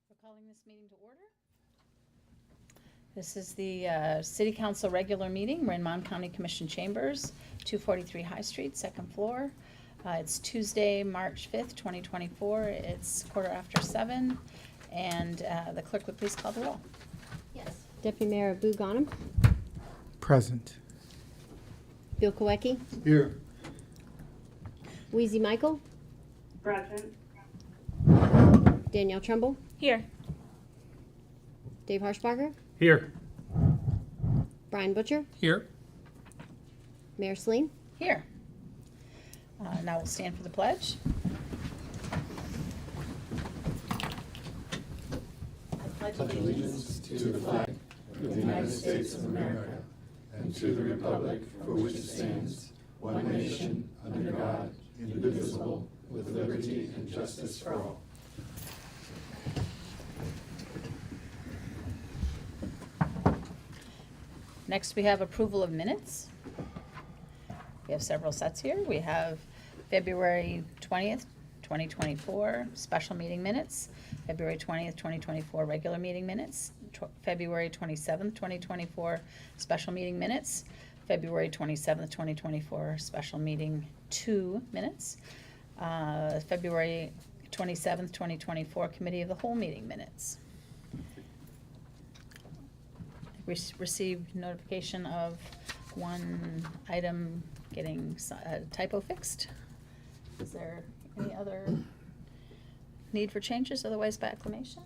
We're calling this meeting to order. This is the City Council regular meeting. We're in Mon County Commission Chambers, 243 High Street, second floor. It's Tuesday, March 5th, 2024. It's 7:15, and the clerk would please call the roll. Yes. Deputy Mayor Abu Ghanem, Present. Bill Kowecki, Here. Wheezy Michael, Present. Danielle Trumbull, Here. Dave Harshbarger, Here. Brian Butcher, Here. Mayor Sleen. Here. Now we'll stand for the pledge. I pledge allegiance to the flag of the United States of America and to the republic for which it stands, one nation, under God, indivisible, with liberty and justice for all. Next, we have approval of minutes. We have several sets here. We have February 20th, 2024 special meeting minutes, February 20th, 2024 regular meeting minutes, February 27th, 2024 special meeting minutes, February 27th, 2024 special meeting 2 minutes, February 27th, 2024 committee of the whole meeting minutes. Received notification of one item getting a typo fixed. Is there any other need for changes, otherwise by acclamation?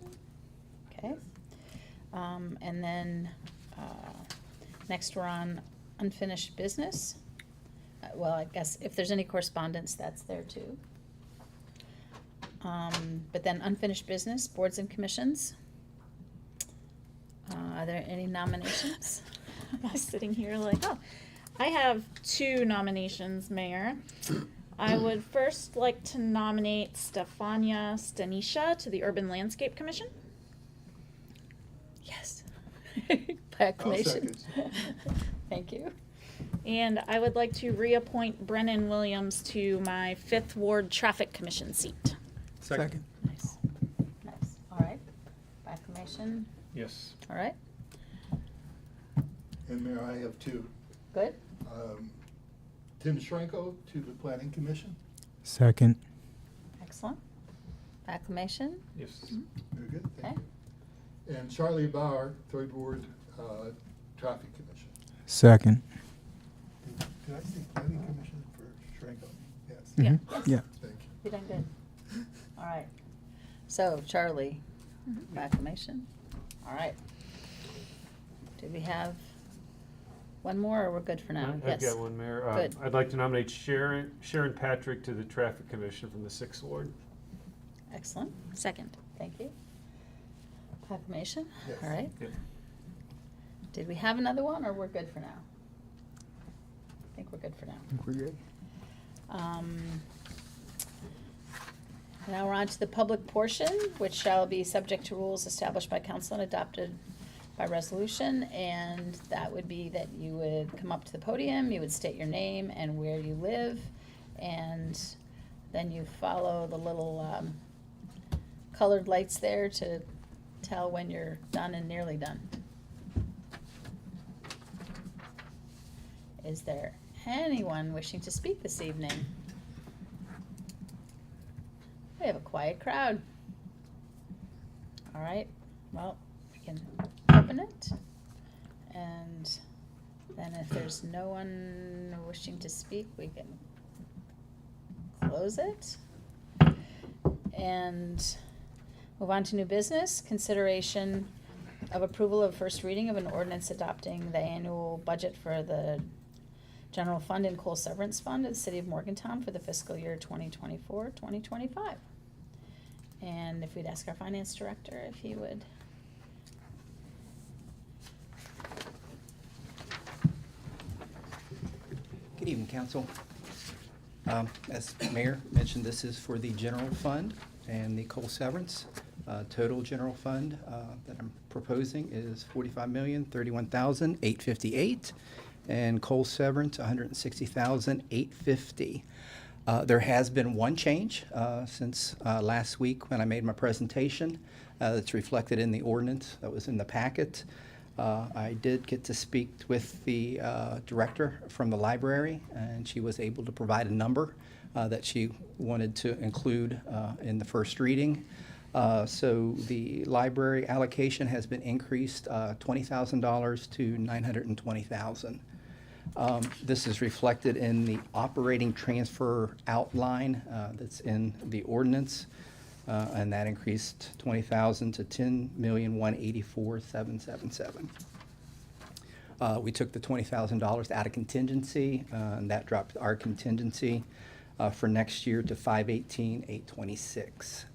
Okay. And then next we're on unfinished business. Well, I guess if there's any correspondence, that's there too. But then unfinished business, boards and commissions. Are there any nominations? I was sitting here like, oh, I have 2 nominations, Mayor. I would first like to nominate Stefania Stanisha to the Urban Landscape Commission. Yes. By acclamation. Thank you. And I would like to reappoint Brennan Williams to my 5th Ward Traffic Commission seat. Second. Nice. Nice. All right. By acclamation. Yes. All right. And Mayor, I have 2. Good. Tim Schranko to the Planning Commission. Second. Excellent. By acclamation. Yes. Very good, Okay. thank you. And Charlie Bauer, Third Ward Traffic Commission. Second. Did I say Planning Commission for Schranko? Yes. Yeah. Mhm. Yes. Yeah. Thank you. You've done good. All right. So Charlie, by acclamation. All right. Do we have one more, or we're good for now? I've got one, Mayor. Good. I'd like to nominate Sharon Patrick to the Traffic Commission from the 6th Ward. Excellent. Second. Thank you. Acclamation. Yes. All right. Yep. Did we have another one, or we're good for now? I think we're good for now. I think we're good. Now we're on to the public portion, which shall be subject to rules established by council and adopted by resolution. And that would be that you would come up to the podium, you would state your name and where you live, and then you follow the little colored lights there to tell when you're done and nearly done. Is there anyone wishing to speak this evening? We have a quiet crowd. All right, well, we can open it. And then if there's no one wishing to speak, we can close it. And move on to new business, consideration of approval of first reading of an ordinance adopting the annual budget for the general fund and coal severance fund of the city of Morgantown for the fiscal year 2024-2025. And if we'd ask our finance director if he would. Good evening, council. As Mayor mentioned, this is for the general fund and the coal severance. Total general fund that I'm proposing is $45,031,858, and coal severance $160,850. There has been one change since last week when I made my presentation that's reflected in the ordinance that was in the packet. I did get to speak with the director from the library, and she was able to provide a number that she wanted to include in the first reading. So the library allocation has been increased $20,000 to $920,000. This is reflected in the operating transfer outline that's in the ordinance, and that increased $20,000 to $10,184,777. We took the $20,000 out of contingency, and that dropped our contingency for next year to $518,826.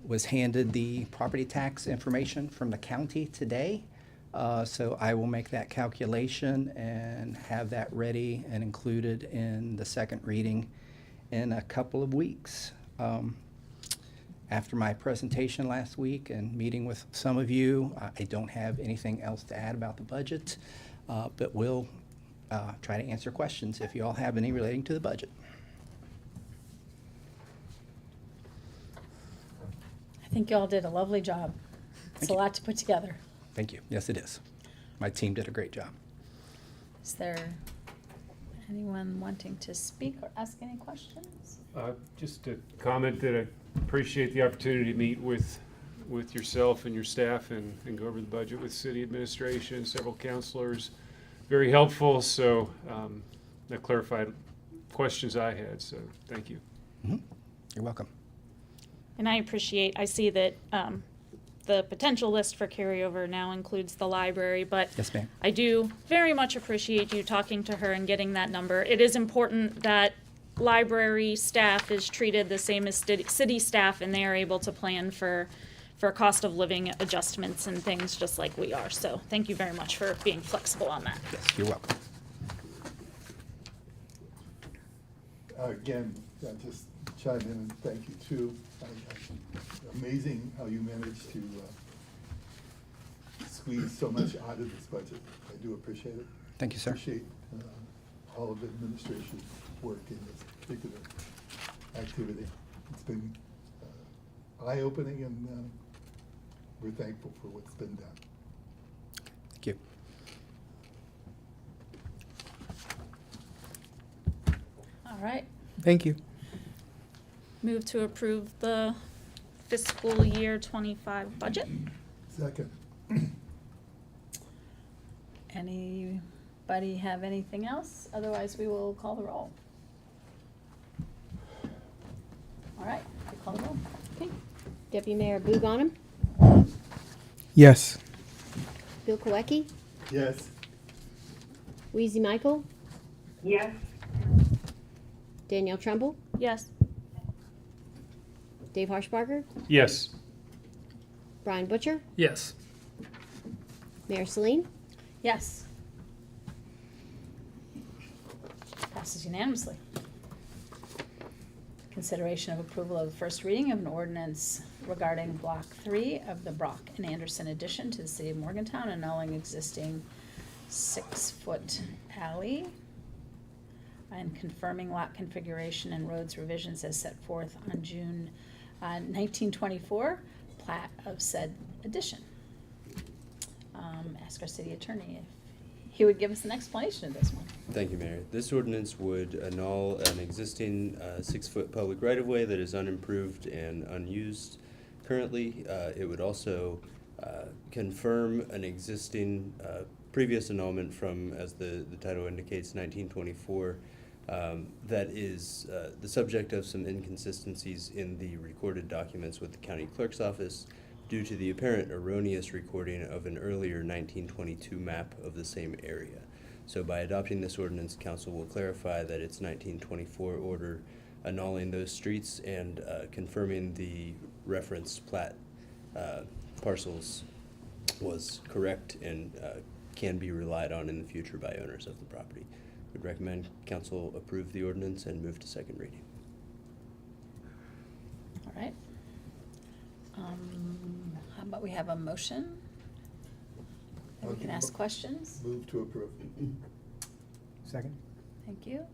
Was handed the property tax information from the county today. So I will make that calculation and have that ready and included in the second reading in a couple of weeks. After my presentation last week and meeting with some of you, I don't have anything else to add about the budget, but we'll try to answer questions if you all have any relating to the budget. I think you all did a lovely job. It's a Thank you. lot to put together. Thank you. Yes, it is. My team did a great job. Is there anyone wanting to speak or ask any questions? Just to comment that I appreciate the opportunity to meet with yourself and your staff and go over the budget with city administration, several counselors. Very helpful, so that clarified questions I had, so thank you. Mhm. You're welcome. And I see that the potential list for carryover now includes the library, but Yes, ma'am. I do very much appreciate you talking to her and getting that number. It is important that library staff is treated the same as city staff, and they are able to plan for cost of living adjustments and things just like we are. So thank you very much for being flexible on that. Yes, you're welcome. Again, just chime in and thank you too. Amazing how you managed to squeeze so much out of this budget. I do appreciate it. Thank you, sir. Appreciate all of the administration's work in this particular activity. It's been eye-opening, and we're thankful for what's been done. Thank you. All right. Thank you. Move to approve the fiscal year 25 budget. Second. Anybody have anything else? Otherwise, we will call the roll. All right, we call the roll. Okay. Deputy Mayor Boo Ghanem, Yes. Bill Koecki, Yes. Weezy Michael, yes, Danielle Trumbull, Yes. Dave Harshbarger, Yes. Brian Butcher, Yes. Mayor Celine. Yes. Passes unanimously. Consideration of approval of the first reading of an ordinance regarding Block 3 of the Brock and Anderson addition to the city of Morgantown, annulling existing 6-foot alley and confirming lot configuration and roads revisions as set forth on June 1924 plat of said addition. Ask our city attorney if he would give us an explanation of this one. Thank you, Mayor. This ordinance would annul an existing 6-foot public right-of-way that is unimproved and unused currently. It would also confirm an existing previous annulment from, as the title indicates, 1924, that is the subject of some inconsistencies in the recorded documents with the county clerk's office due to the apparent erroneous recording of an earlier 1922 map of the same area. So by adopting this ordinance, council will clarify that its 1924 order annulling those streets and confirming the reference plat parcels was correct and can be relied on in the future by owners of the property. Would recommend council approve the ordinance and move to second reading. All right. How about we have a motion? And we can ask questions. Move to approve. Second? Thank you.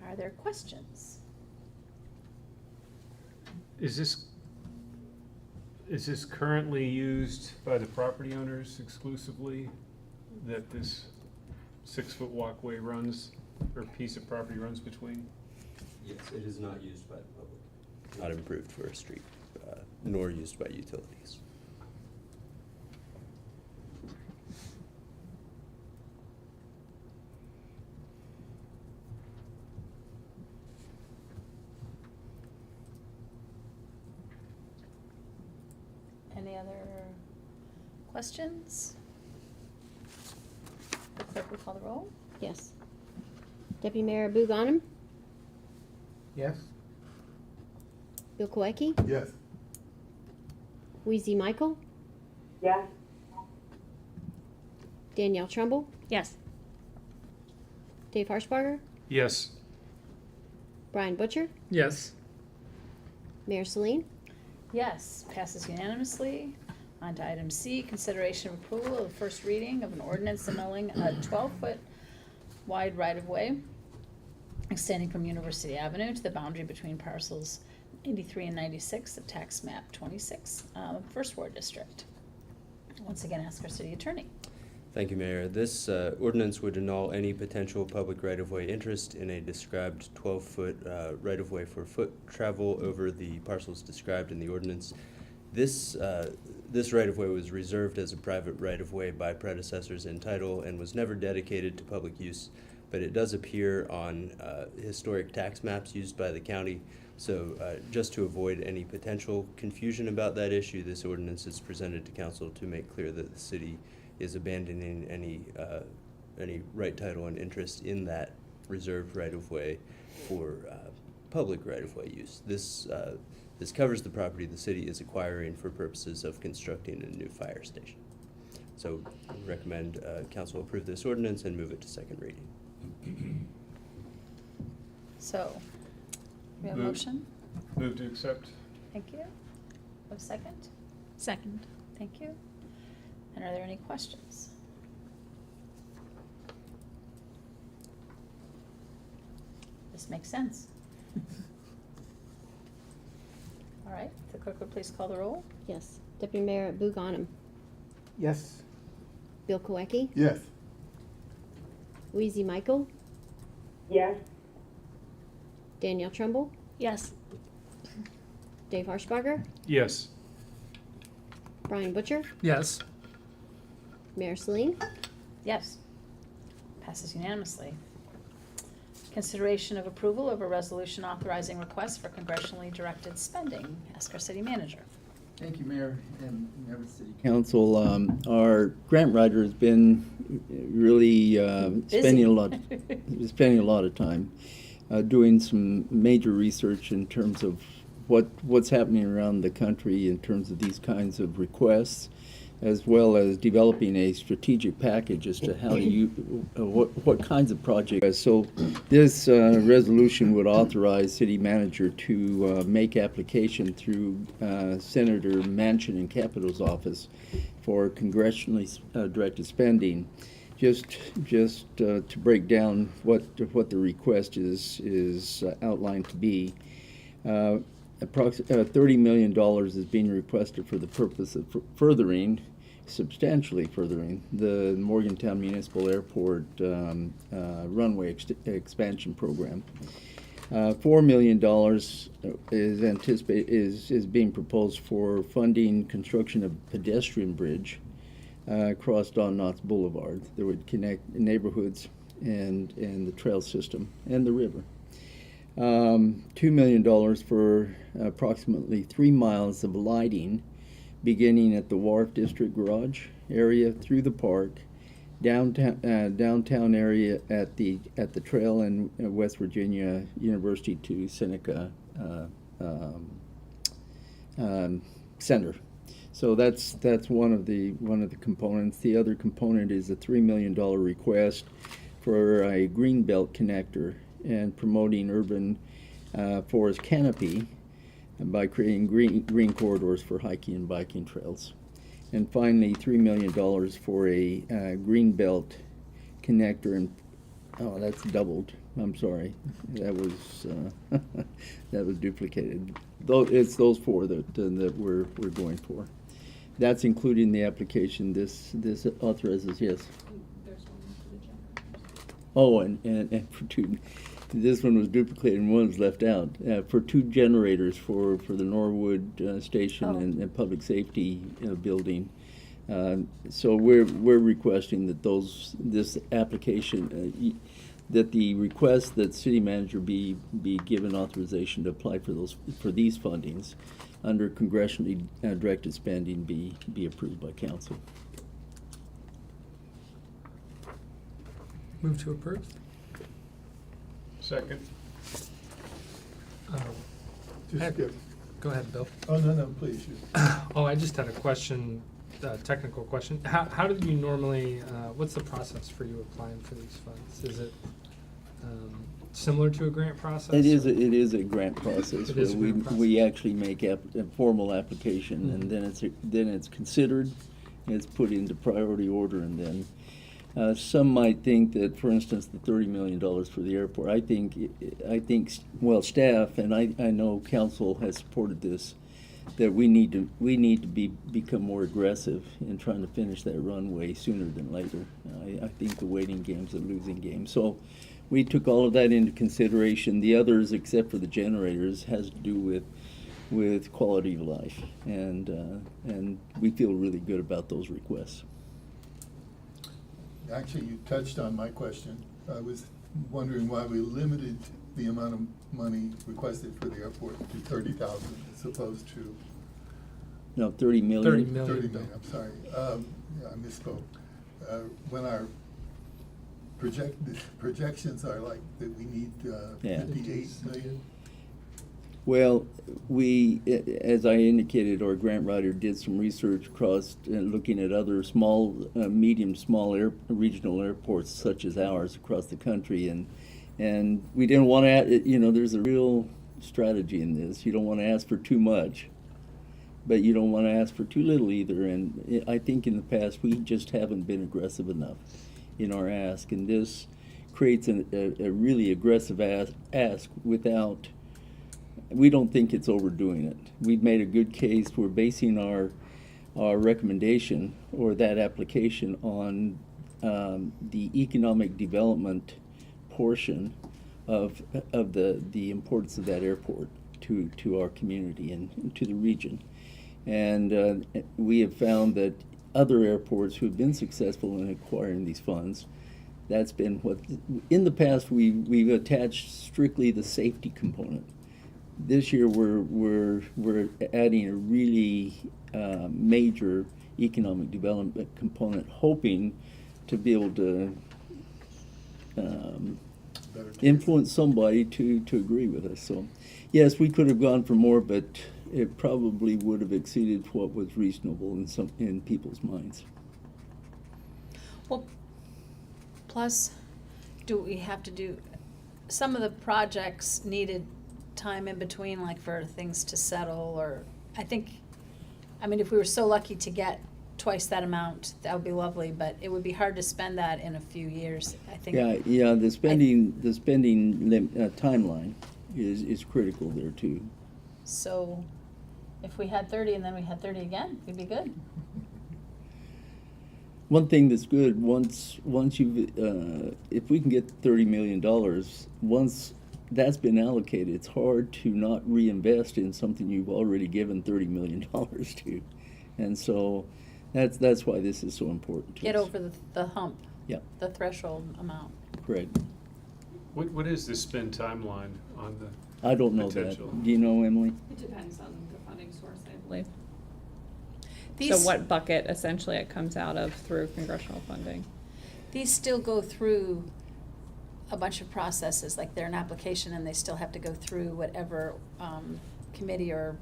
Are there questions? Is this currently used by the property owners exclusively, that this 6-foot walkway runs, or piece of property runs between? Yes, it is not used by the public. Not improved for a street, nor used by utilities. Any other questions? The clerk will call the roll. Yes. Deputy Mayor Buganim, Yes. Bill Koecki, Yes. Weezy Michael, yes, Danielle Trumbull, Yes. Dave Harshbarger, Yes. Brian Butcher, Yes. Mayor Celine. Yes, passes unanimously. On to item C, consideration of approval of the first reading of an ordinance annulling a 12-foot wide right-of-way extending from University Avenue to the boundary between parcels 93 and 96 of tax map 26, First Ward District. Once again, ask our city attorney. Thank you, Mayor. This ordinance would annul any potential public right-of-way interest in a described 12-foot right-of-way for foot travel over the parcels described in the ordinance. This right-of-way was reserved as a private right-of-way by predecessors in title and was never dedicated to public use, but it does appear on historic tax maps used by the county. So just to avoid any potential confusion about that issue, this ordinance is presented to council to make clear that the city is abandoning any right title and interest in that reserved right-of-way for public right-of-way use. This covers the property the city is acquiring for purposes of constructing a new fire station. So I recommend council approve this ordinance and move it to second reading. So, we have a Move. motion? Move to accept? Thank you. A second? Second. Thank you. And are there any questions? This makes sense. All right, the clerk would please call the roll. Yes. Deputy Mayor Buganim, Yes. Bill Koecki, Yes. Weezy Michael, yes, Danielle Trumbull, Yes. Dave Harshbarger, Yes. Brian Butcher, Yes. Mayor Celine. Yes. Passes unanimously. Consideration of approval of a resolution authorizing requests for congressionally directed spending. Ask our city manager. Thank you, Mayor and members of the City Council. Our grant writer has been really spending a lot of time doing some major research in terms of what's happening around the country in terms of these kinds of requests, as well as developing a strategic package as to how you what kinds of projects. So this resolution would authorize city manager to make application through Senator Manchin and Capito's office for congressionally directed spending. Just to break down what the request is outlined to be. Approximately $30 million is being requested for the purpose of furthering substantially furthering the Morgantown Municipal Airport runway expansion program. $4 million is being proposed for funding construction of pedestrian bridge across Don Knotts Boulevard that would connect neighborhoods and the trail system and the river. $2 million for approximately 3 miles of lighting, beginning at the Wharf District Garage area through the park, downtown area at the trail and West Virginia University to Seneca Center. So that's one of the components. The other component is a $3 million request for a greenbelt connector and promoting urban forest canopy by creating green corridors for hiking and biking trails. And finally, $3 million for a greenbelt connector, and that's doubled. I'm sorry, that was that was duplicated. It's those four that we're going for. That's including the application. This authorizes, yes. There's one for the generators. Oh, and for two, this one was duplicated and one was left out. For 2 generators for the Norwood Station Oh. and Public Safety Building. So we're requesting that this application, that the request that city manager be given authorization to apply for these fundings under congressionally directed spending be approved by council. Move to approve. Second. Just give, Go ahead, Bill. oh, no, please. Oh, I just had a question, technical question. How do you normally, what's the process for you applying for these funds? Is it similar to a grant process? It is or- a grant process It where is a grant process. we actually make a formal application and then it's considered, it's put into priority order, and then some might think that, for instance, the $30 million for the airport, I think, well, staff, and I know council has supported this, that we need to become more aggressive in trying to finish that runway sooner than later. I think the waiting game's a losing game. So we took all of that into consideration. The others, except for the generators, has to do with quality of life, and we feel really good about those requests. Actually, you touched on my question. I was wondering why we limited the amount of money requested for the airport to 30,000 as opposed to No, 30 million. 30 30 million. million, I'm sorry. Yeah, I misspoke. When our projections are like that we need Yeah. 58 million. Well, as I indicated, our grant writer did some research across looking at other small, small regional airports such as ours across the country, and we didn't want to. There's a real strategy in this. You don't want to ask for too much, but you don't want to ask for too little either. And I think in the past we just haven't been aggressive enough in our ask, and this creates a really aggressive ask without. We don't think it's overdoing it. We've made a good case. We're basing our recommendation or that application on the economic development portion of the importance of that airport to our community and to the region. And we have found that other airports who have been successful in acquiring these funds, that's been what in the past we've attached strictly the safety component. This year we're adding a really major economic development component, hoping to be able to influence somebody to agree with us. So, yes, we could have gone for more, but it probably would have exceeded what was reasonable in people's minds. Well, plus, do we have to do, some of the projects needed time in between, like for things to settle, or, I mean, if we were so lucky to get twice that amount, that would be lovely, but it would be hard to spend that in a few years, I think. Yeah, the spending timeline is critical there too. So, if we had 30 and then we had 30 again, we'd be good. one thing that's good, once you've, if we can get $30 million, once that's been allocated, it's hard to not reinvest in something you've already given $30 million to. And so that's why this is so important to Get us. over the hump. Yep. The threshold amount. Correct. What is the spend timeline on the? I don't know Potential. that. Do you know, Emily? It depends on the funding source, I believe. So These, what bucket essentially it comes out of through congressional funding. these still go through a bunch of processes, like they're an application and they still have to go through whatever committee or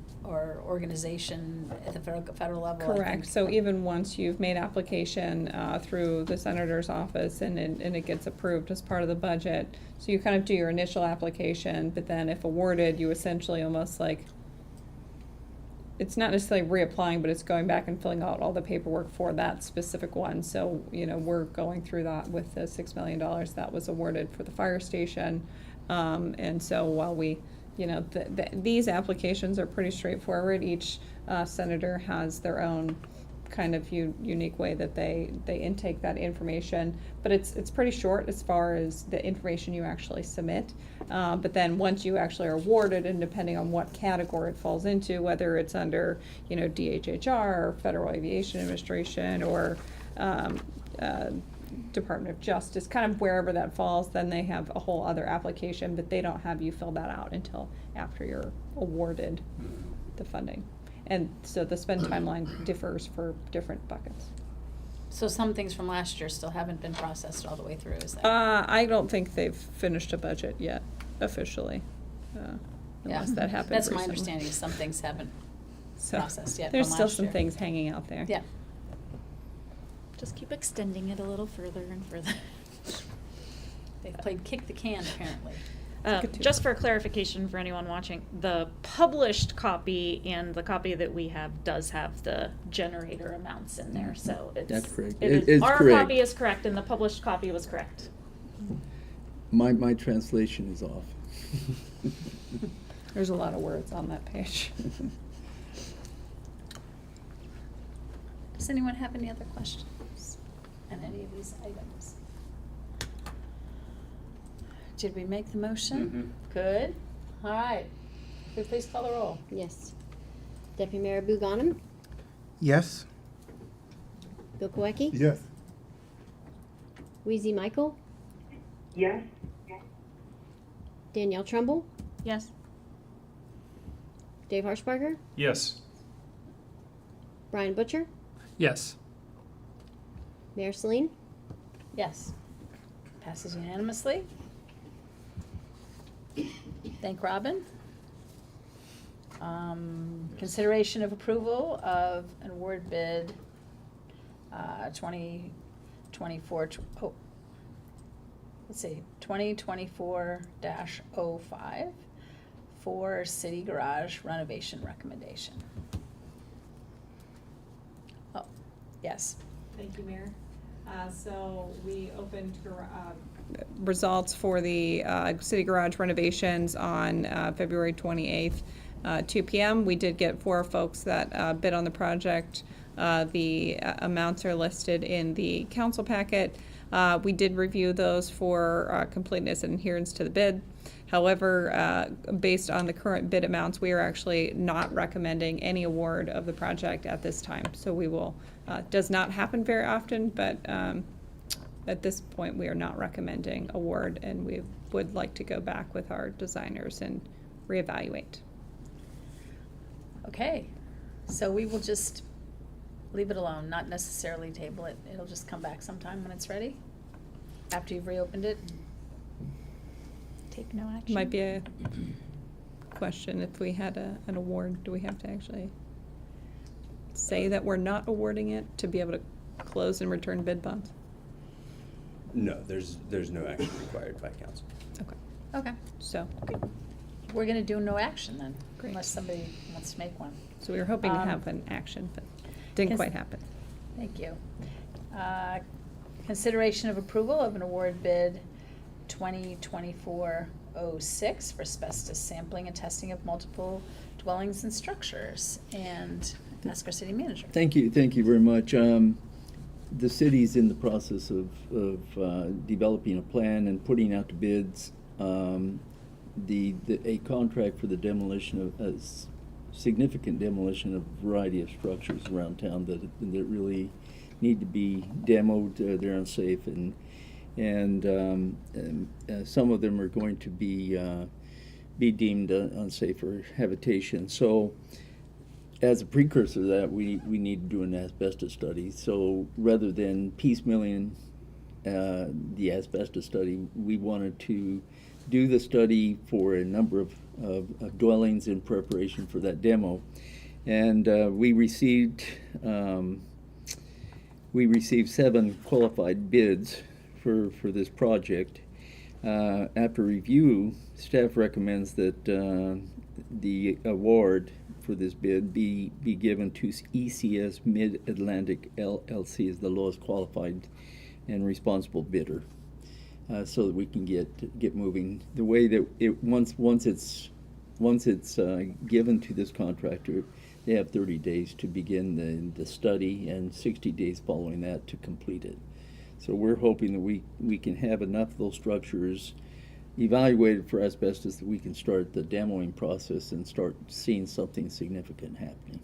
organization at the federal level. I Correct. think. So even once you've made application through the senator's office and it gets approved as part of the budget, so you kind of do your initial application, but then if awarded, you essentially almost like, it's not necessarily reapplying, but it's going back and filling out all the paperwork for that specific one. So, we're going through that with the $6 million that was awarded for the fire station. And so while we, these applications are pretty straightforward. Each senator has their own kind of unique way that they intake that information. But it's pretty short as far as the information you actually submit. But then once you actually are awarded, and depending on what category it falls into, whether it's under, DHHR or Federal Aviation Administration or Department of Justice, kind of wherever that falls, then they have a whole other application, but they don't have you fill that out until after you're awarded the funding. And so the spend timeline differs for different buckets. So some things from last year still haven't been processed all the way through, is that? I don't think they've finished a budget yet officially, unless that happened That's my recently. understanding, some things haven't So, processed yet there's from still last some year. things hanging out there. Yeah. Just keep extending it a little further and further. They've played kick the can, apparently. Just for clarification for anyone watching, the published copy and the copy that we have does have the generator amounts in there, so it's. That's correct. it is- It's Our correct. copy is correct and the published copy was correct. My translation is off. There's a lot of words on that page. Does anyone have any other questions on any of these items? Did we make the motion? Good. All right. Could you please call the roll? Yes. Deputy Mayor Buganim, Yes. Bill Korecki, Yes. Wheezy Michael, Yes. Danielle Trumbull, Yes. Dave Harshbarger, Yes. Brian Butcher, Yes. Mayor Celine. Yes. Passes unanimously. Thank Robin. Consideration of approval of an award bid, 2024, let's see, 2024-05 for city garage renovation recommendation. Oh, yes. Thank you, Mayor. So we opened results for the city garage renovations on February 28th, 2 p.m. We did get 4 folks that bid on the project. The amounts are listed in the council packet. We did review those for completeness and adherence to the bid. However, based on the current bid amounts, we are actually not recommending any award of the project at this time. So we will, does not happen very often, but at this point, we are not recommending award, and we would like to go back with our designers and reevaluate. Okay, so we will just leave it alone, not necessarily table it. It'll just come back sometime when it's ready, after you've reopened it. Take no action. Might be a question, if we had an award, do we have to actually say that we're not awarding it to be able to close and return bid bonds? No, there's no action required by council. Okay, Okay, so, we're gonna do no action then, Great. unless somebody wants to make one. so we were hoping to Um, have an action, but didn't cons- quite happen. Thank you. Consideration of approval of an award bid 2024-06 for asbestos sampling and testing of multiple dwellings and structures. And ask our city manager. Thank you very much. the city's in the process of developing a plan and putting out to bids a contract for the demolition of significant demolition of a variety of structures around town that really need to be demoed. They're unsafe, and some of them are going to be deemed unsafe for habitation. So, as a precursor to that, we need to do an asbestos study. So rather than piecemealing the asbestos study, we wanted to do the study for a number of dwellings in preparation for that demo. And we received 7 qualified bids for this project. After review, staff recommends that the award for this bid be given to ECS Mid-Atlantic LLC as the lowest qualified and responsible bidder, so that we can get moving. The way that once it's given to this contractor, they have 30 days to begin the study and 60 days following that to complete it. So we're hoping that we can have enough of those structures evaluated for asbestos that we can start the demoing process and start seeing something significant happening.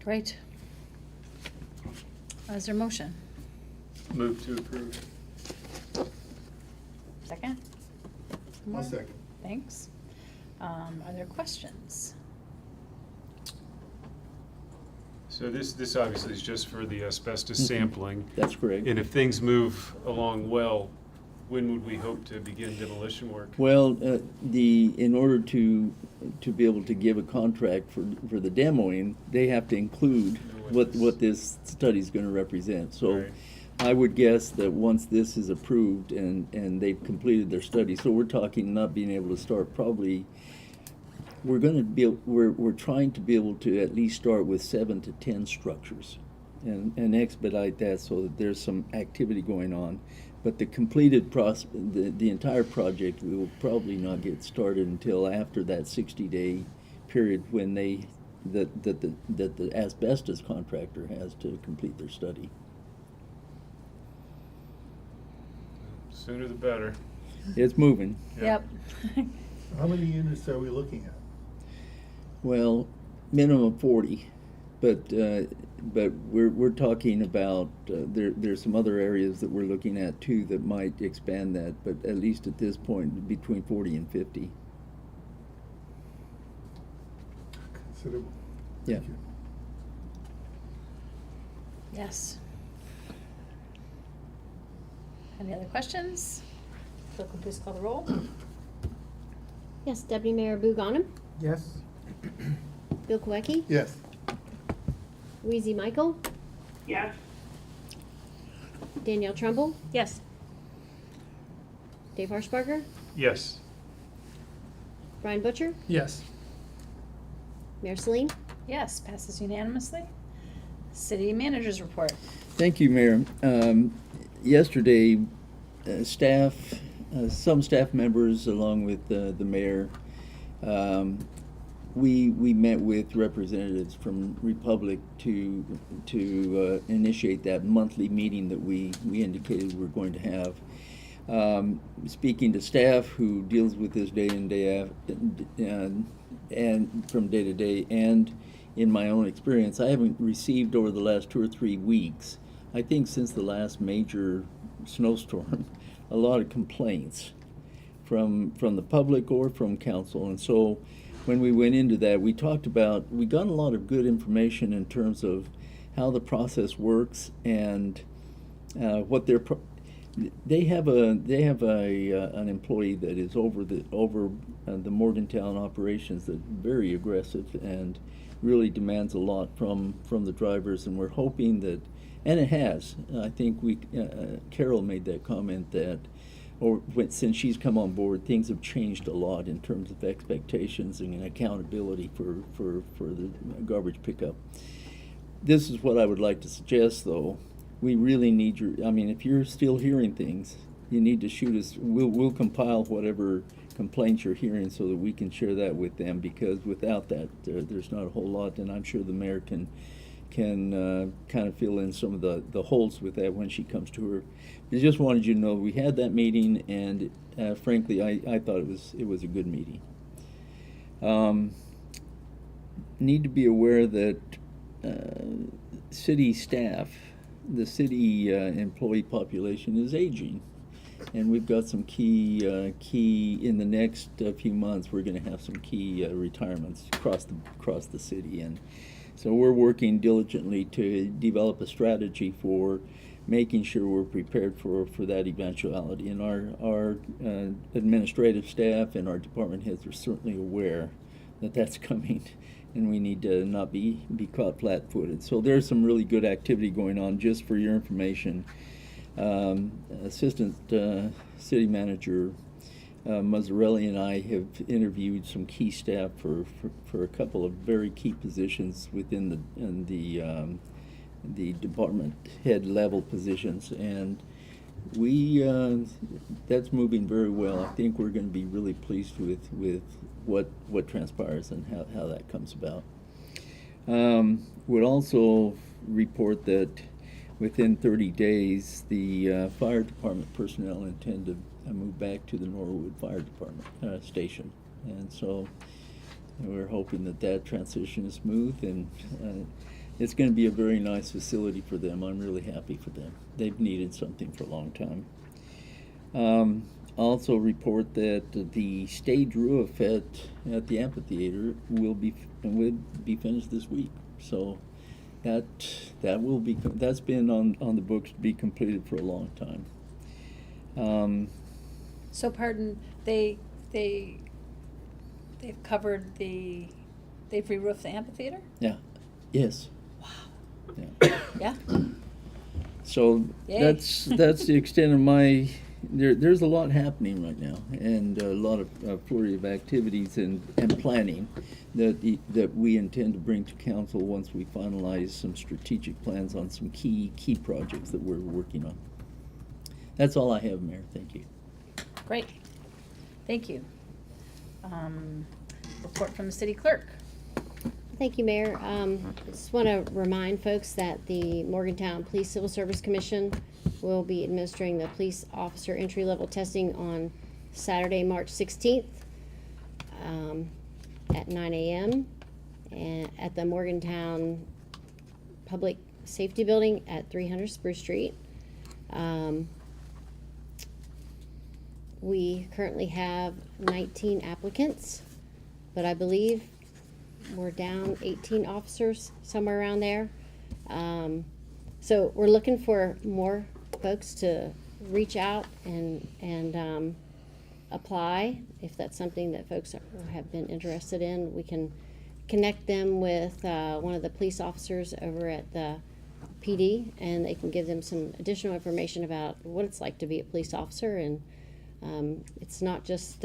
Great. Is there a motion? Move to approve. Second? I'll second. Thanks. Are there questions? So this obviously is just for the asbestos sampling. That's correct. And if things move along well, when would we hope to begin demolition work? Well, in order to be able to give a contract for the demoing, they have to include what this study is going to represent. So Right. I would guess that once this is approved and they've completed their study, so we're talking not being able to start probably, we're trying to be able to at least start with 7 to 10 structures and expedite that so that there's some activity going on. But the completed the entire project, we will probably not get started until after that 60-day period when the asbestos contractor has to complete their study. Sooner the better. It's moving. Yep. How many units are we looking at? Well, minimum 40, but we're talking about there's some other areas that we're looking at too that might expand that, but at least at this point between 40 and 50. Considerable. Yeah. Thank you. Yes. Any other questions? Clerk, will you please call the roll? Yes, Deputy Mayor Buganim, Yes. Bill Koecki, Yes. Weezy Michael, Yes. Danielle Trumbull, Yes. Dave Harshbarger, Yes. Brian Butcher, Yes. Mayor Celine. Yes, passes unanimously. City managers report. Thank you, Mayor. Yesterday, some staff members, along with the mayor, we met with representatives from Republic to initiate that monthly meeting that we indicated we're going to have. Speaking to staff who deals with this day in day out and from day to day, and in my own experience, I haven't received over the last 2 or 3 weeks, I think since the last major snowstorm, a lot of complaints from the public or from council. And so when we went into that, we got a lot of good information in terms of how the process works and what they have an employee that is over the Morgantown operations that's very aggressive and really demands a lot from the drivers, and we're hoping that, and it has. I think Carol made that comment that, since she's come on board, things have changed a lot in terms of expectations and accountability for the garbage pickup. This is what I would like to suggest, though. We really need if you're still hearing things, you need to shoot us. We'll compile whatever complaints you're hearing so that we can share that with them, because without that, there's not a whole lot, and I'm sure the mayor can can kind of fill in some of the holes with that when she comes to her. I just wanted you to know we had that meeting, and frankly, I thought it was a good meeting. Need to be aware that city staff, the city employee population is aging, and we've got some key in the next few months. We're going to have some key retirements across the city, and so we're working diligently to develop a strategy for making sure we're prepared for that eventuality. And our administrative staff and our department heads are certainly aware that that's coming, and we need to not be caught flat-footed. So there's some really good activity going on. Just for your information, Assistant City Manager Mazzarelli and I have interviewed some key staff for a couple of very key positions within the department head level positions, and that's moving very well. I think we're going to be really pleased with what transpires and how that comes about. Would also report that within 30 days, the fire department personnel intend to move back to the Norwood Fire Department station, and so we're hoping that transition is smooth, and it's going to be a very nice facility for them. I'm really happy for them. They've needed something for a long time. Also report that the stage roof at the amphitheater will be finished this week. So that's been on the books to be completed for a long time. So pardon, they've covered they've re-roofed the amphitheater? Yeah. Yes. Wow. Yeah. Yeah. So Yay. that's the extent of my. There's a lot happening right now, and a lot of flurry of activities and planning that we intend to bring to council once we finalize some strategic plans on some key projects that we're working on. That's all I have, Mayor. Thank you. Great. Thank you. Report from the city clerk. Thank you, Mayor. I just want to remind folks that the Morgantown Police Civil Service Commission will be administering the police officer entry-level testing on Saturday, March 16th at 9 a.m. and at the Morgantown Public Safety Building at 300 Spruce Street. We currently have 19 applicants, but I believe we're down 18 officers, somewhere around there. So we're looking for more folks to reach out and apply. If that's something that folks have been interested in, we can connect them with one of the police officers over at the PD, and they can give them some additional information about what it's like to be a police officer. And it's not just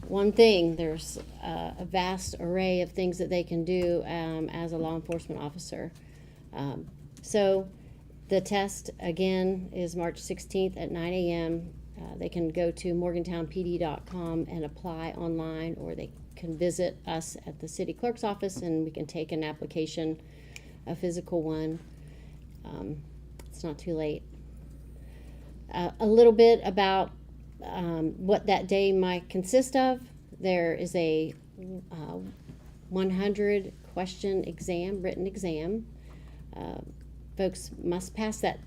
one thing. There's a vast array of things that they can do as a law enforcement officer. So the test, again, is March 16th at 9 a.m. They can go to morgantownpd.com and apply online, or they can visit us at the city clerk's office and we can take an application, a physical one. It's not too late. A little bit about what that day might consist of. There is a 100 question exam, written exam. Folks must pass that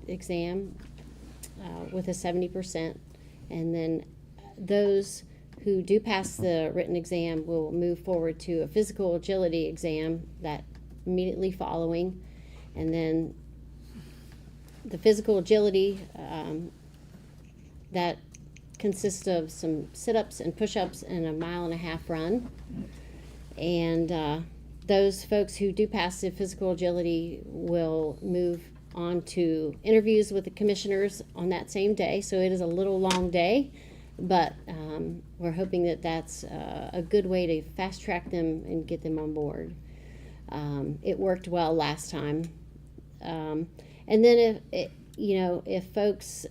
exam with a 70%, and then those who do pass the written exam will move forward to a physical agility exam that immediately following, and then the physical agility that consists of some sit-ups and push-ups and a 1.5 mile run. And those folks who do pass the physical agility will move on to interviews with the commissioners on that same day. So it is a little long day, but we're hoping that that's a good way to fast track them and get them on board. It worked well last time. And then if folks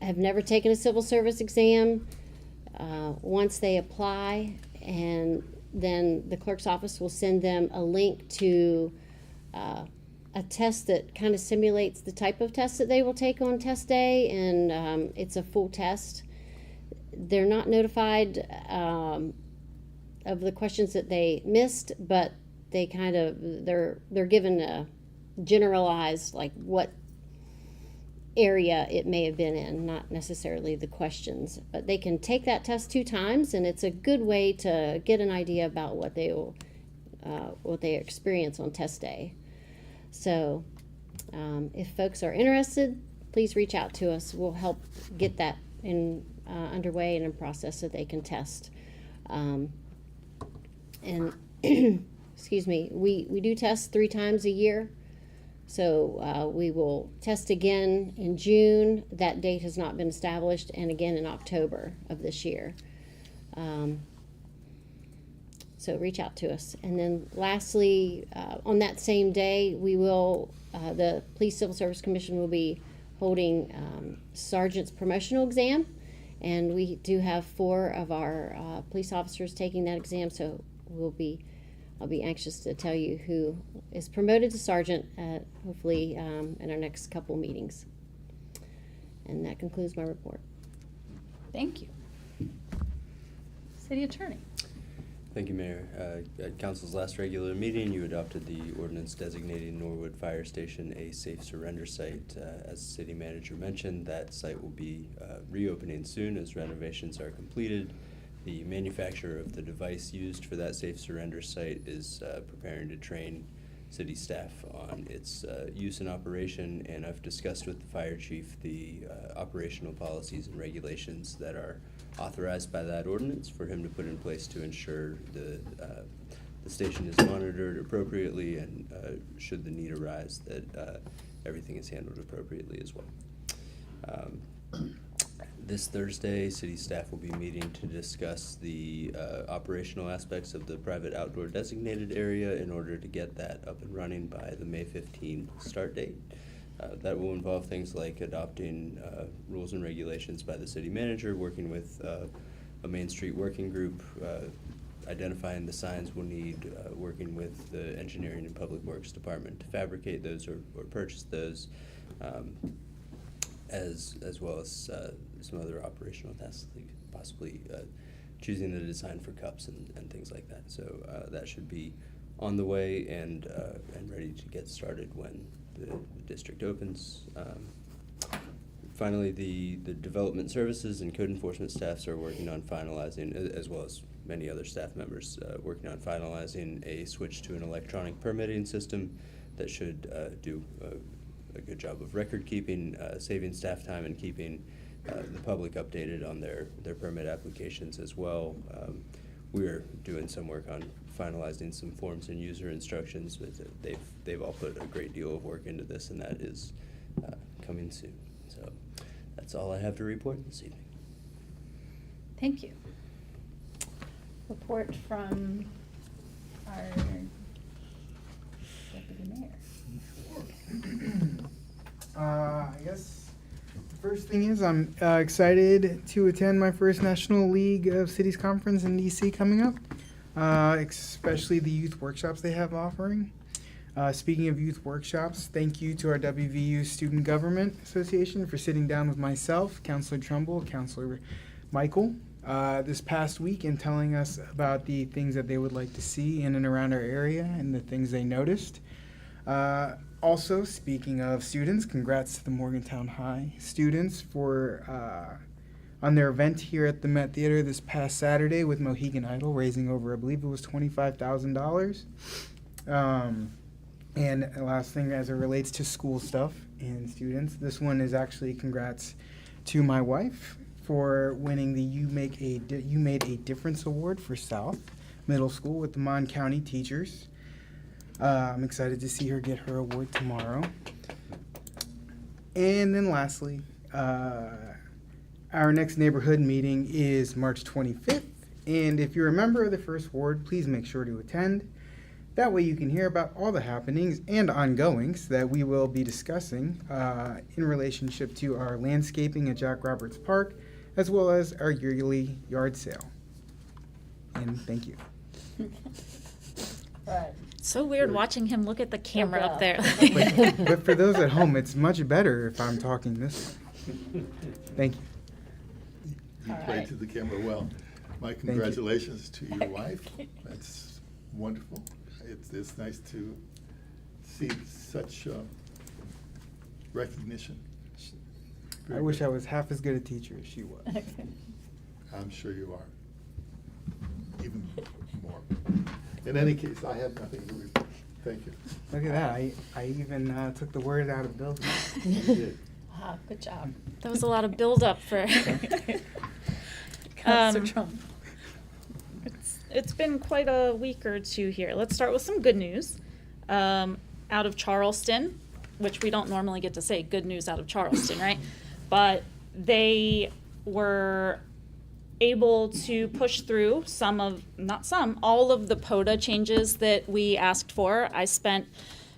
have never taken a civil service exam, once they apply and then the clerk's office will send them a link to a test that kind of simulates the type of test that they will take on test day, and it's a full test. They're not notified of the questions that they missed, but they kind of they're given a generalized, like, what area it may have been in, not necessarily the questions. But they can take that test 2 times, and it's a good way to get an idea about what they experience on test day. So if folks are interested, please reach out to us. We'll help get that underway and in process so they can test. And excuse me, we do test 3 times a year. So we will test again in June. That date has not been established, and again in October of this year. So reach out to us. And then lastly, on that same day, we will, the Police Civil Service Commission will be holding Sergeant's promotional exam. And we do have 4 of our police officers taking that exam, so I'll be anxious to tell you who is promoted to sergeant, hopefully in our next couple meetings. And that concludes my report. Thank you. City Attorney. Thank you, Mayor. At Council's last regular meeting, you adopted the ordinance designating Norwood Fire Station a safe surrender site. As the city manager mentioned, that site will be reopening soon as renovations are completed. The manufacturer of the device used for that safe surrender site is preparing to train city staff on its use and operation, and I've discussed with the fire chief the operational policies and regulations that are authorized by that ordinance for him to put in place to ensure the station is monitored appropriately, and should the need arise, that everything is handled appropriately as well. This Thursday, city staff will be meeting to discuss the operational aspects of the private outdoor designated area in order to get that up and running by the May 15 start date. That will involve things like adopting rules and regulations by the city manager, working with a Main Street working group, identifying the signs we'll need, working with the engineering and public works department to fabricate those or purchase those, as well as some other operational tasks, like possibly choosing the design for cups and things like that. So that should be on the way and ready to get started when the district opens. Finally, the development services and code enforcement staffs are working on finalizing, as well as many other staff members, working on finalizing a switch to an electronic permitting system that should do a good job of record keeping, saving staff time, and keeping the public updated on their permit applications as well. We're doing some work on finalizing some forms and user instructions, but they've all put a great deal of work into this, and that is coming soon. So that's all I have to report this evening. Thank you. Report from our deputy mayor. I guess the first thing is I'm excited to attend my first National League of Cities Conference in DC coming up, especially the youth workshops they have offering. Speaking of youth workshops, thank you to our WVU Student Government Association for sitting down with myself, Councilor Trumbull, Councilor Michael, this past week and telling us about the things that they would like to see in and around our area and the things they noticed. Also, speaking of students, congrats to the Morgantown High students for on their event here at the Met Theater this past Saturday with Mohegan Idol, raising over, I believe it was $25,000. And the last thing, as it relates to school stuff and students, this one is actually congrats to my wife for winning the You Made a Difference Award for South Middle School with the Mon County teachers. I'm excited to see her get her award tomorrow. And then lastly, our next neighborhood meeting is March 25th. And if you're a member of the First Ward, please make sure to attend. That way you can hear about all the happenings and ongoings that we will be discussing in relationship to our landscaping at Jack Roberts Park, as well as our yearly yard sale. And thank you. Right. So weird watching him look at the camera up there. But for those at home, it's much better if I'm talking this way. Thank you. You All played right. to the camera well. My congratulations to your wife. That's wonderful. It's nice to see such recognition. I wish I was half as good a teacher as she was. I'm sure you are. Even more. In any case, I have nothing to report. Thank you. Look at that. I even took the word out of Bill's mouth. You did. Wow, good job. That was a lot of build-up for. Counselor Trump. It's been quite a week or two here. Let's start with some good news. Out of Charleston, which we don't normally get to say good news out of Charleston, right? But they were able to push through all of the POTA changes that we asked for. I spent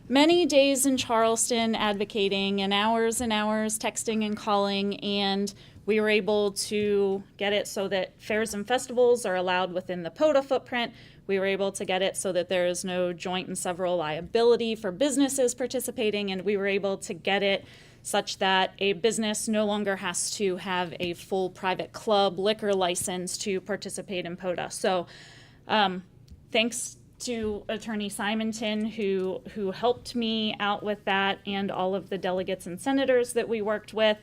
many days in Charleston advocating and hours texting and calling, and we were able to get it so that fairs and festivals are allowed within the POTA footprint. We were able to get it so that there is no joint and several liability for businesses participating, and we were able to get it such that a business no longer has to have a full private club liquor license to participate in POTA. So thanks to Attorney Simonton who helped me out with that, and all of the delegates and senators that we worked with.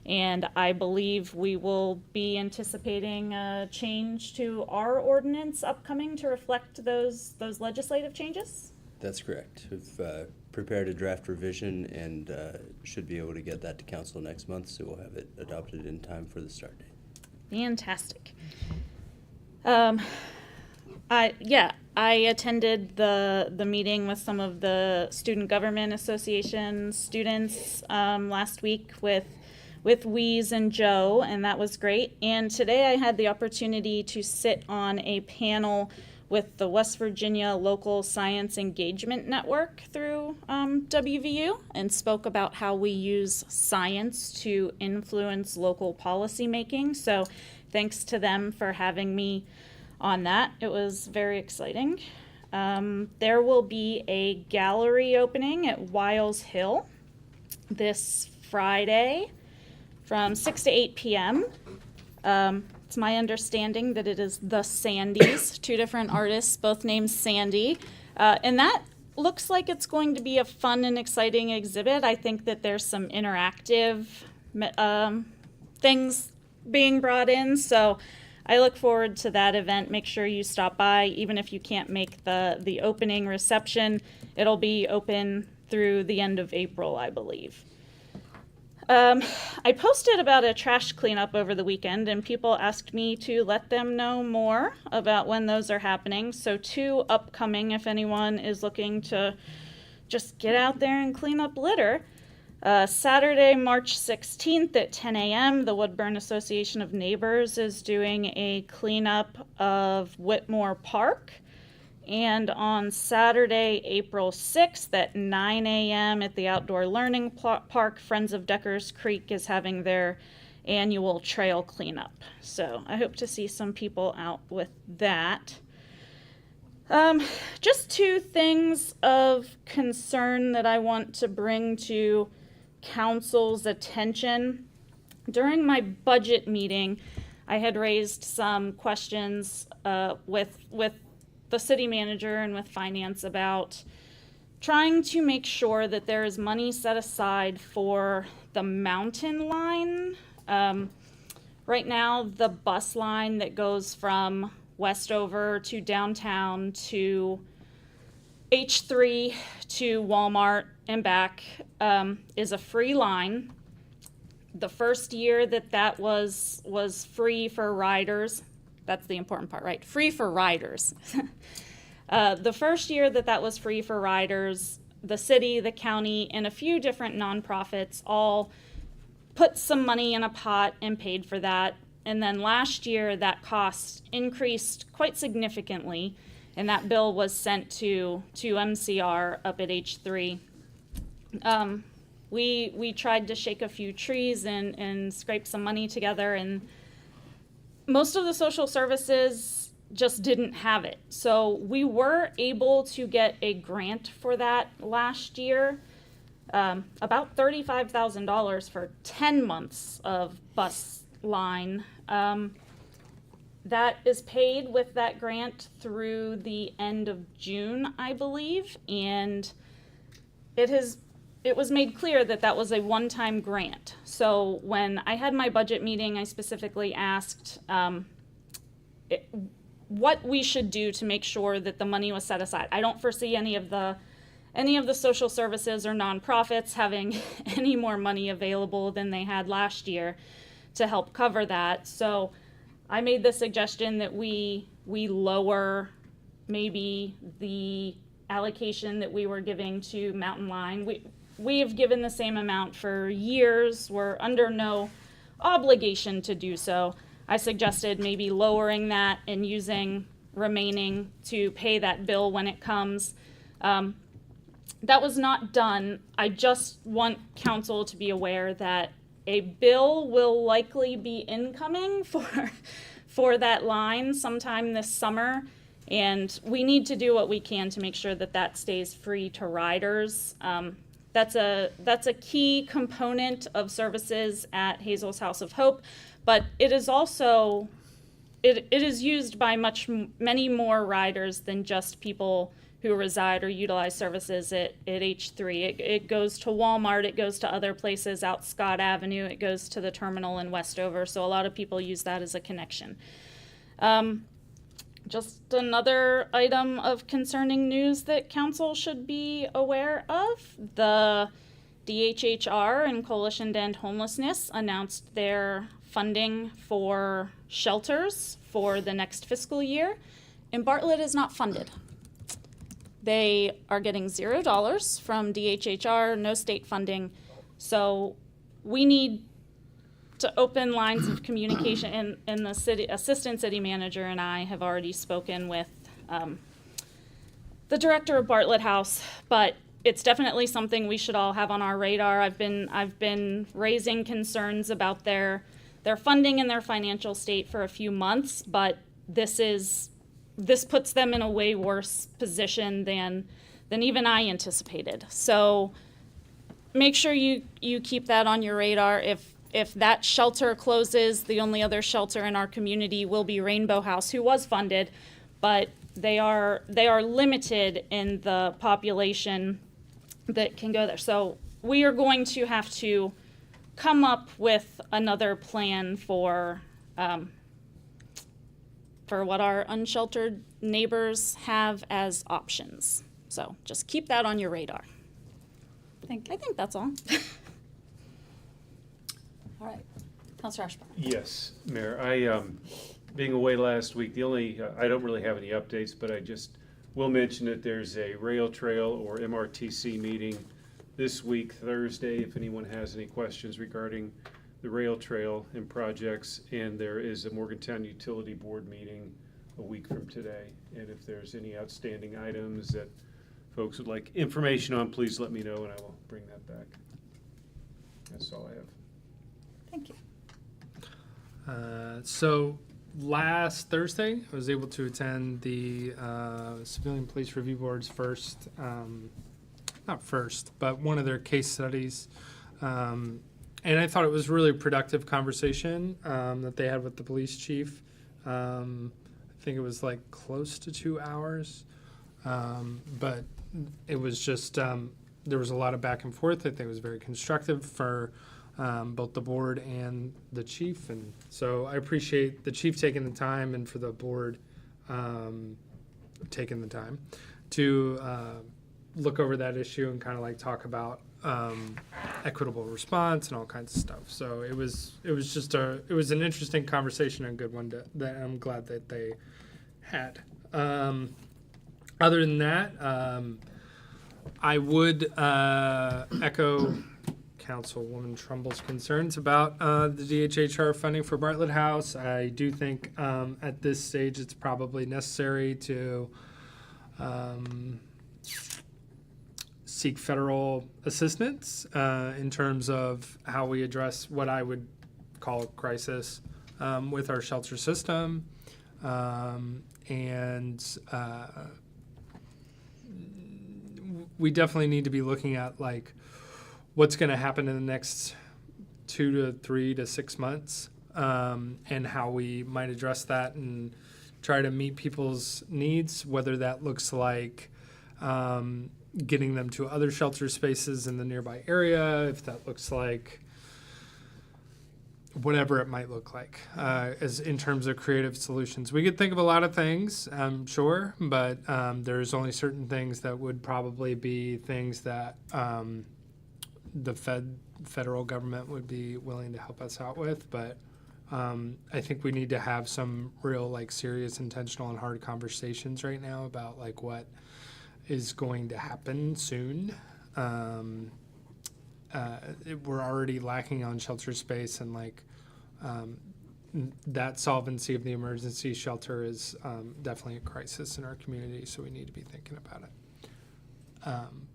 And I believe we will be anticipating a change to our ordinance upcoming to reflect those legislative changes. That's correct. We've prepared a draft revision and should be able to get that to council next month, so we'll have it adopted in time for the start date. Fantastic. I attended the meeting with some of the Student Government Association students last week with Weeze and Joe, and that was great. And today I had the opportunity to sit on a panel with the West Virginia Local Science Engagement Network through WVU, and spoke about how we use science to influence local policy making. So thanks to them for having me on that. It was very exciting. There will be a gallery opening at Wiles Hill this Friday from 6 to 8 p.m. It's my understanding that it is the Sandys, two different artists, both named Sandy. And that looks like it's going to be a fun and exciting exhibit. I think that there's some interactive things being brought in. So I look forward to that event. Make sure you stop by, even if you can't make the opening reception. It'll be open through the end of April, I believe. I posted about a trash cleanup over the weekend, and people asked me to let them know more about when those are happening. So 2 upcoming, if anyone is looking to just get out there and clean up litter. Saturday, March 16th at 10 a.m., the Woodburn Association of Neighbors is doing a cleanup of Whitmore Park. And on Saturday, April 6th at 9 a.m. at the Outdoor Learning Park, Friends of Deckers Creek is having their annual trail cleanup. So I hope to see some people out with that. Just 2 things of concern that I want to bring to council's attention. During my budget meeting, I had raised some questions with the city manager and with finance about trying to make sure that there is money set aside for the mountain line. Right now, the bus line that goes from Westover to downtown to H3 to Walmart and back is a free line. The first year that was free for riders. That's the important part, right? Free for riders. The first year that was free for riders, the city, the county, and a few different nonprofits all put some money in a pot and paid for that. And then last year, that cost increased quite significantly, and that bill was sent to MCR up at H3. We tried to shake a few trees and scrape some money together, and most of the social services just didn't have it. So we were able to get a grant for that last year, about $35,000 for 10 months of bus line. That is paid with that grant through the end of June, I believe, and it was made clear that that was a one-time grant. So when I had my budget meeting, I specifically asked what we should do to make sure that the money was set aside. I don't foresee any of the social services or nonprofits having any more money available than they had last year to help cover that. So I made the suggestion that we lower maybe the allocation that we were giving to Mountain Line. We have given the same amount for years. We're under no obligation to do so. I suggested maybe lowering that and using remaining to pay that bill when it comes. That was not done. I just want council to be aware that a bill will likely be incoming for that line sometime this summer, and we need to do what we can to make sure that that stays free to riders. That's a key component of services at Hazel's House of Hope, but it is also it is used by many more riders than just people who reside or utilize services at H3. It goes to Walmart, it goes to other places out Scott Avenue, it goes to the terminal in Westover, so a lot of people use that as a connection. Just another item of concerning news that council should be aware of. The DHHR and Coalition to End Homelessness announced their funding for shelters for the next fiscal year, and Bartlett is not funded. They are getting $0 from DHHR, no state funding. So we need to open lines of communication, and the city assistant city manager and I have already spoken with the director of Bartlett House, but it's definitely something we should all have on our radar. I've been raising concerns about their funding and their financial state for a few months, but this puts them in a way worse position than even I anticipated. So make sure you keep that on your radar. If that shelter closes, the only other shelter in our community will be Rainbow House, who was funded, but they are limited in the population that can go there. So we are going to have to come up with another plan for what our unsheltered neighbors have as options. So just keep that on your radar. I think that's all. All right, Councilor Ashburn. Yes, Mayor. I, being away last week, I don't really have any updates, but I just will mention that there's a rail trail or MRTC meeting this week, Thursday, if anyone has any questions regarding the rail trail and projects. And there is a Morgantown Utility Board meeting a week from today. And if there's any outstanding items that folks would like information on, please let me know and I will bring that back. That's all I have. Thank you. So last Thursday, I was able to attend the Civilian Police Review Board's first, not first, but one of their case studies. And I thought it was really a productive conversation that they had with the police chief. I think it was like close to 2 hours. But it was just, there was a lot of back and forth. I think it was very constructive for both the board and the chief. And so I appreciate the chief taking the time and for the board taking the time to look over that issue and kind of like talk about equitable response and all kinds of stuff. So it was just it was an interesting conversation and a good one that I'm glad that they had. Other than that, I would echo Councilwoman Trumbull's concerns about the DHHR funding for Bartlett House. I do think at this stage it's probably necessary to seek federal assistance in terms of how we address what I would call a crisis with our shelter system. and we definitely need to be looking at like what's going to happen in the next 2 to 3 to 6 months, and how we might address that and try to meet people's needs, whether that looks like getting them to other shelter spaces in the nearby area, if that looks like whatever it might look like, as in terms of creative solutions. We could think of a lot of things, I'm sure, but there's only certain things that would probably be things that the federal government would be willing to help us out with. But I think we need to have some real, like, serious, intentional, and hard conversations right now about like what is going to happen soon. We're already lacking on shelter space, and like that solvency of the emergency shelter is definitely a crisis in our community, so we need to be thinking about it.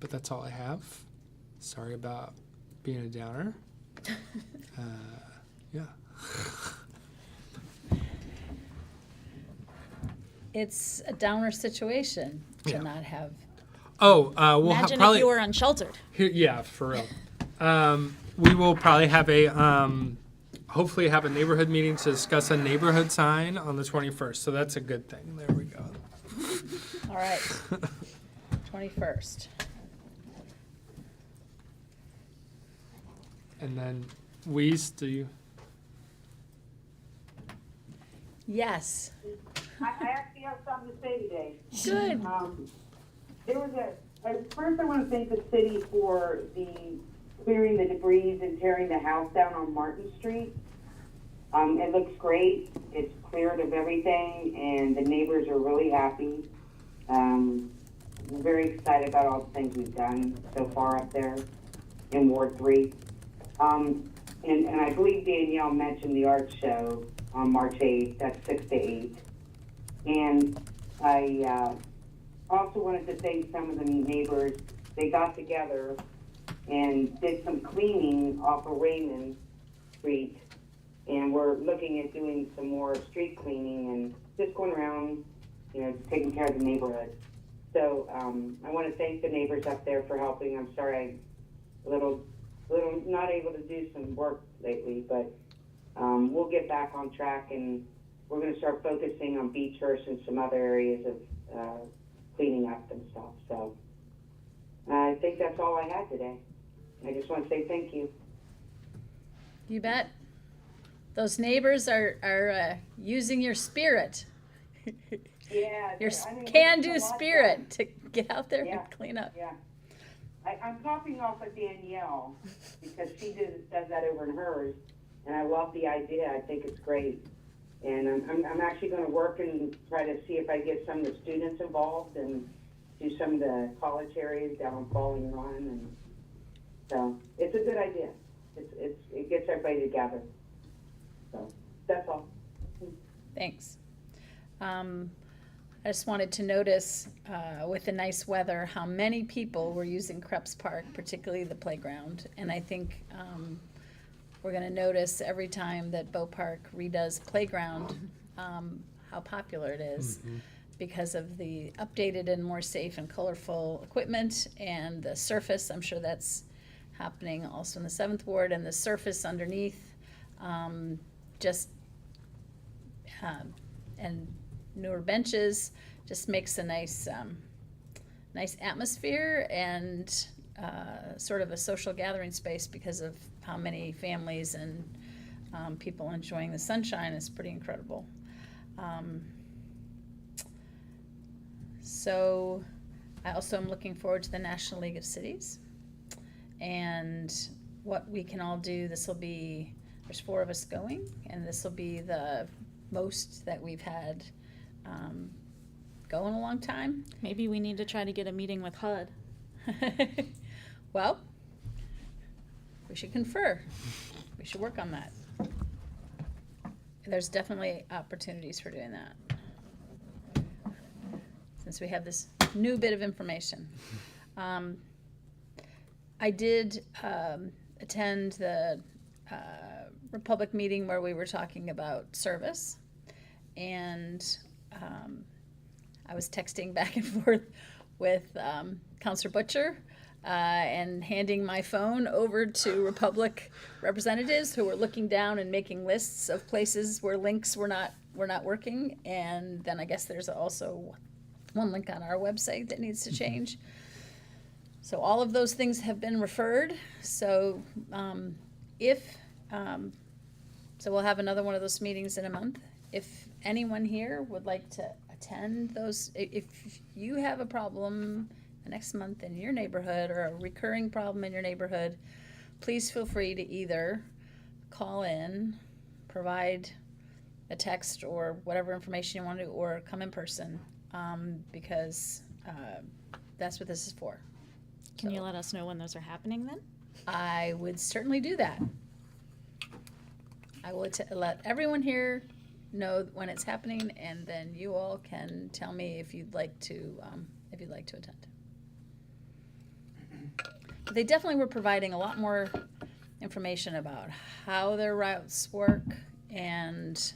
But that's all I have. Sorry about being a downer. Yeah. It's a downer situation to Yeah. not have. Oh, we'll Imagine probably. if you were unsheltered. Yeah, for real. We will probably have hopefully have a neighborhood meeting to discuss a neighborhood sign on the 21st. So that's a good thing. There we go. All right. 21st. And then Weiss, do you? Yes. I actually have something to say today. Good. There was first I want to thank the city for clearing the debris and tearing the house down on Martin Street. It looks great. It's cleared of everything, and the neighbors are really happy. We're very excited about all the things we've done so far up there in Ward 3. And I believe Danielle mentioned the art show on March 8th. That's 6 to 8. And I also wanted to thank some of the neighbors. They got together and did some cleaning off of Raymond Street. And we're looking at doing some more street cleaning and just going around, taking care of the neighborhood. So I want to thank the neighbors up there for helping. I'm sorry I'm a little not able to do some work lately, but we'll get back on track, and we're going to start focusing on Beechhurst and some other areas of cleaning up and stuff. So I think that's all I had today. I just want to say thank you. You bet. Those neighbors are using your spirit. Yeah. Your I mean, can-do it's a lot spirit to get out there Yeah. and clean up. Yeah. I'm copying off of Danielle because she does that over in hers, and I love the idea. I think it's great. And I'm actually going to work and try to see if I get some of the students involved and do some of the college areas down on Falling Run. And so it's a good idea. It gets everybody together. So that's all. Thanks. I just wanted to notice, with the nice weather, how many people were using Krebs Park, particularly the playground. And I think we're going to notice every time that Bow Park redoes playground, how popular it is because of the updated and more safe and colorful equipment and the surface. I'm sure that's happening also in the 7th Ward, and the surface underneath, and newer benches just makes a nice atmosphere and sort of a social gathering space because of how many families and people enjoying the sunshine. Is pretty incredible. So I also am looking forward to the National League of Cities and what we can all do. There's 4 of us going, and this will be the most that we've had go in a long time. Maybe we need to try to get a meeting with HUD. Well, we should confer. We should work on that. There's definitely opportunities for doing that, since we have this new bit of information. I did attend the Republic meeting where we were talking about service, and I was texting back and forth with Counselor Butcher and handing my phone over to Republic representatives who were looking down and making lists of places where links were not working. And then I guess there's also one link on our website that needs to change. So all of those things have been referred. So so we'll have another one of those meetings in a month. If anyone here would like to attend those, if you have a problem next month in your neighborhood or a recurring problem in your neighborhood, please feel free to either call in, provide a text or whatever information you want to, or come in person, because that's what this is for. Can you So let us know when those are happening then? I would certainly do that. I will let everyone here know when it's happening, and then you all can tell me if you'd like to attend. But they definitely were providing a lot more information about how their routes work and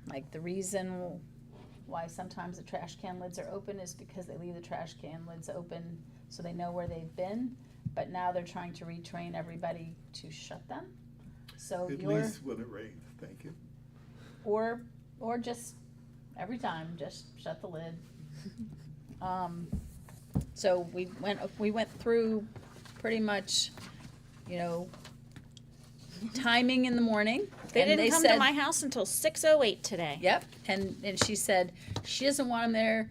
like the reason why sometimes the trash can lids are open is because they leave the trash can lids open so they know where they've been, but now they're trying to retrain everybody to shut them. So At least when it rains, thank you. or just every time, just shut the lid. So we went through pretty much, timing in the morning. They and didn't come to said- my house until 6:08 today. Yep, and she said she doesn't want them there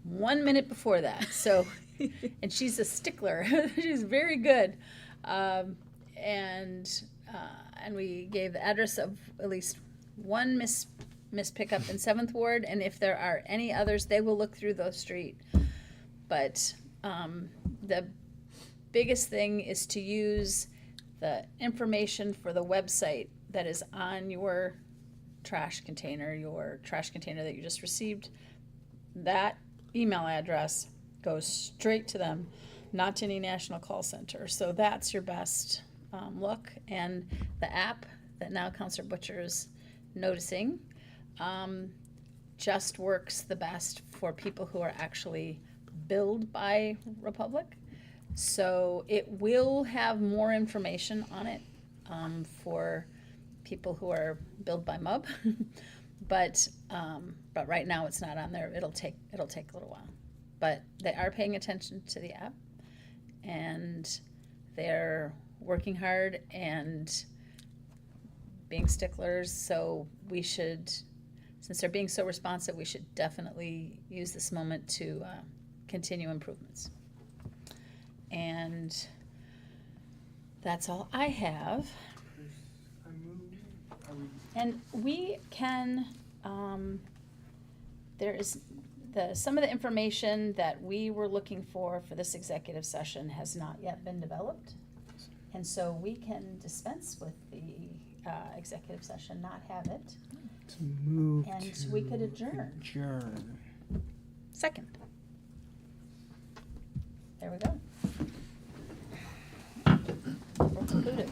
1 minute before that. So, and she's a stickler. She's very good, and we gave the address of at least one miss pickup in 7th Ward, and if there are any others, they will look through the street. But the biggest thing is to use the information for the website that is on your trash container that you just received. That email address goes straight to them, not to any national call center. So that's your best look. And the app that now Counselor Butcher is noticing just works the best for people who are actually billed by Republic. So it will have more information on it for people who are billed by MUB, but right now it's not on there. It'll take a little while, but they are paying attention to the app, and they're working hard and being sticklers. So we should, since they're being so responsive, we should definitely use this moment to continue improvements. And that's all I have. And we can, there is some of the information that we were looking for this executive session has not yet been developed. And so we can dispense with the executive session, not have it. To move And to we could adjourn. adjourn. Second. There we go. We're concluded.